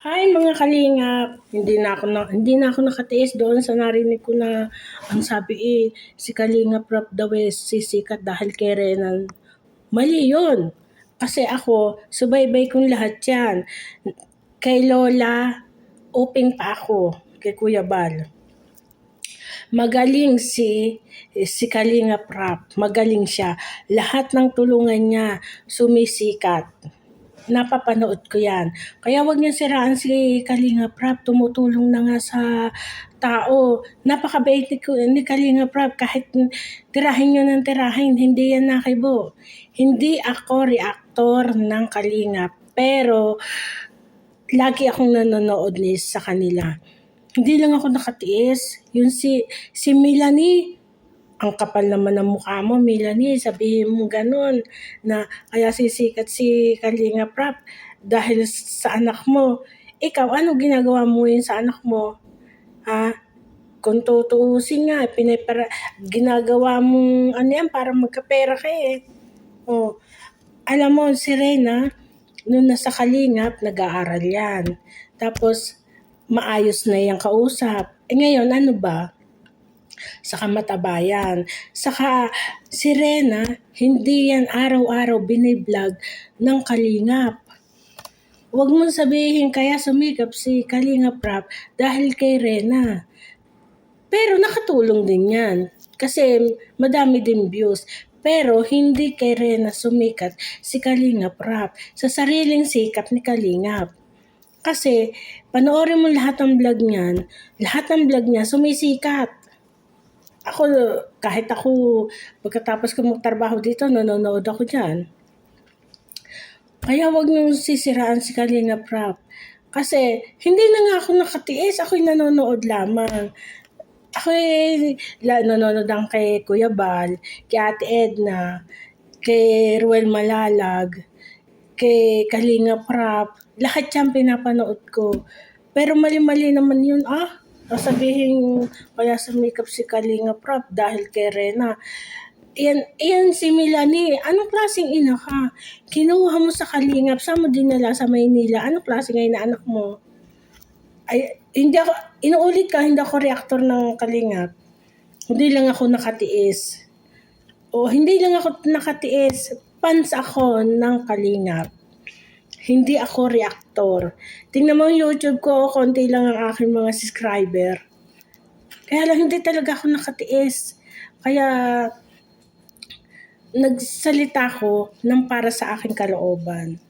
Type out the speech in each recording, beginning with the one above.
Hi mga kalingap, hindi na ako nakatiis doon sa narinig ko na ang sabi si Kalingap Rob daw sisikat dahil kay Renan. Mali 'yun. Kasi ako, subaybay kong lahat 'yan. Kay Lola, open pa ako, kay Kuya Bal. Magaling si Kalingap Rob, magaling siya. Lahat ng tulungan niya sumisikat. Napapanood ko yan. Kaya wag niyo siraan si Kalinga Prab. Tumutulong na nga sa tao. Napakabait ni Kalinga Prab. Kahit tirahin niyo ng tirahin, hindi yan nakibo. Hindi ako reactor ng Kalinga. Pero lagi akong nanonood sa kanila. Hindi lang ako nakatiis. Yun si Melanie, ang kapal naman ng mukha mo, Melanie, sabihin mo ganun, na kaya sisikat si Kalinga Prab dahil sa anak mo. Ikaw, ano ginagawa mo yun sa anak mo? Ha? Kung tutuusin nga, ginagawa mong ano yan para magkapera ka eh. Oh. Alam mo, si Rena, nung nasa Kalingap, nag-aaral yan. Tapos, maayos na yung kausap. Ngayon, ano ba? Saka matabayan. Saka si Rena, hindi yan araw-araw biniblog ng Kalingap. Huwag mong sabihin kaya sumikap si Kalingap Rap dahil kay Rena. Pero nakatulong din yan. Kasi madami din views. Pero hindi kay Rena sumikat si Kalingap Rap sa sariling sikap ni Kalingap. Kasi panoorin mo lahat ng vlog niya sumisikat. Ako, kahit ako, pagkatapos ko magtrabaho dito, nanonood ako dyan. Kaya wag niyong sisiraan si Kalinga Prab. Kasi, hindi na nga ako nakatiis, ako'y nanonood lamang. Ako'y nanonood lang kay Kuya Bal, kay Ate Edna, kay Ruel Malalag, kay Kalinga Prab. Lahat yan pinapanood ko. Pero mali-mali naman yun, sabihin kaya sumikap si Kalinga Prab dahil kay Rena. Iyan si Melanie. Anong klaseng ina ka? Kinuha mo sa Kalingap, saan mo dinala sa Maynila? Anong klaseng ina anak mo? Ay, hindi ako, inuulit ka, hindi ako reactor ng Kalingap. Hindi lang ako nakatiis. Hindi lang ako nakatiis. Fans ako ng Kalingap. Hindi ako reactor. Tingnan mo yung YouTube ko, konti lang ang aking mga subscriber. Kaya lang hindi talaga ako nakatiis. Kaya nagsalita ko ng para sa aking kalooban.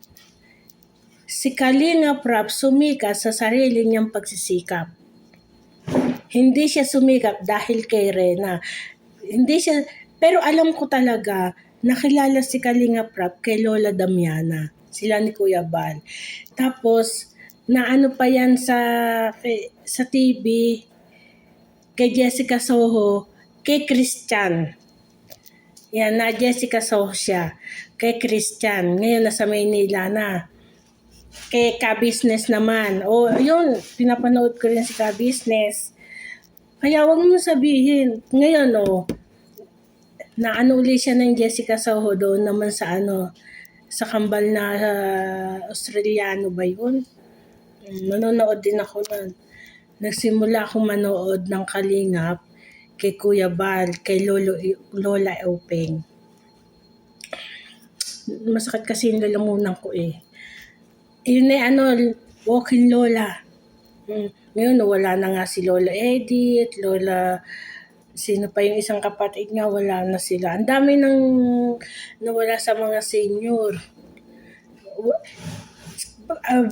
Si Kalinga Prab sumikat sa sarili niyang pagsisikap. Hindi siya sumikap dahil kay Rena. Pero alam ko talaga, nakilala si Kalinga Prab kay Lola Damiana. Sila ni Kuya Bal. Tapos, naano pa yan sa TV, kay Jessica Soho, kay Christian. Yan, na Jessica Soho siya, kay Christian. Ngayon, nasa Maynila na. Kay Ka-Business naman. Yun, pinapanood ko rin si Ka-Business. Kaya wag mo sabihin, ngayon naano uli siya ng Jessica Soho doon naman sa sa kambal na Australiano ba yun? Nanonood din ako nun. Nagsimula akong manood ng Kalingap kay Kuya Bal, kay Lola Openg. Masakit kasi yung lalamunan ko eh. Yun walking Lola. Ngayon, wala na nga si Lola Edith, Lola, sino pa yung isang kapatid nga, wala na sila. Ang dami nang nawala sa mga senior.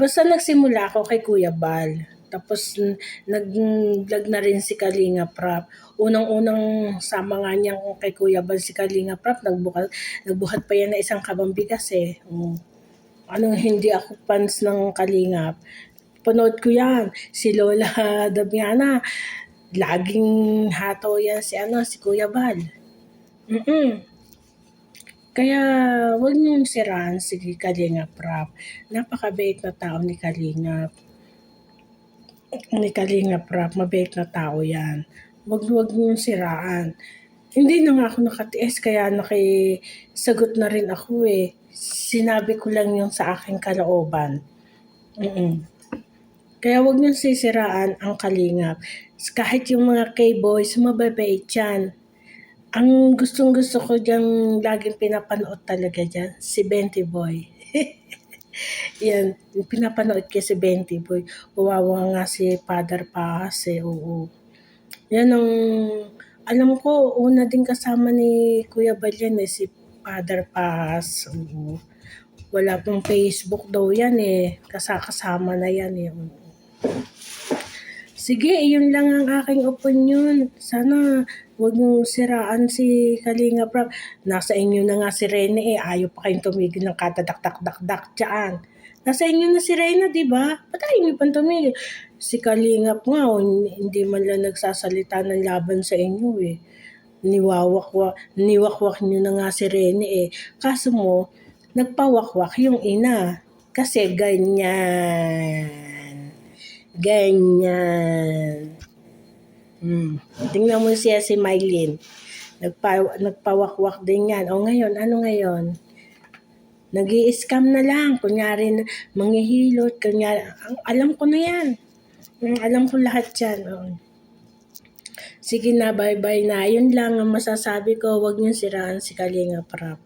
Basta nagsimula ako kay Kuya Bal. Tapos nag-vlog na rin si Kalinga Prab. Unang-unang sama nga niya kay Kuya Bal si Kalinga Prab, nagbuhat pa yan na isang kabang bigas eh. Hindi ako fans ng Kalingap. Panood ko yan. Si Lola Damiana, laging hato yan si Kuya Bal. Kaya wag niyong siraan si Kalinga Prab. Napakabait na tao ni Kalinga. Ni Kalinga Prab, mabait na tao yan. Wag niyong siraan. Hindi na nga ako nakatiis, kaya nakisagot na rin ako eh. Sinabi ko lang yung sa aking kalooban. Kaya huwag niyong sisiraan ang Kalingap. Kahit yung mga K-boys, mababait yan. Ang gustong-gusto ko diyang laging pinapanood talaga dyan, si Benty Boy. Yan, pinapanood ko si Benty Boy. Wawa nga si Father Paz oo. Yan ang, alam ko, una din kasama ni Kuya Bal yan si Father Paz. Oo. Wala pong Facebook daw yan kasama na yan oo. Sige, yun lang ang aking opinion. Sana huwag mong siraan si Kalinga Prab. Nasa inyo na nga si Rene ayaw pa kayong tumigil ng katadak-dak-dak-dak dyan. Nasa inyo na si Rene, di ba? Ba't ayaw niyo pang tumigil? Si Kalingap nga, hindi man lang nagsasalita ng laban sa inyo Niwakwak niyo na nga si Rene Kaso mo, nagpawakwak yung ina. Kasi ganyan. Ganyan. Tingnan mo siya si Mylene. Nagpawakwak din yan. O ngayon, ano ngayon? Nag-i-scam na lang. Kunyari, manghihilot. Kunyari, alam ko na yan. Alam ko lahat yan. Sige na, bye-bye na. Yun lang ang masasabi ko. Huwag niyo siraan si Kalinga Prab.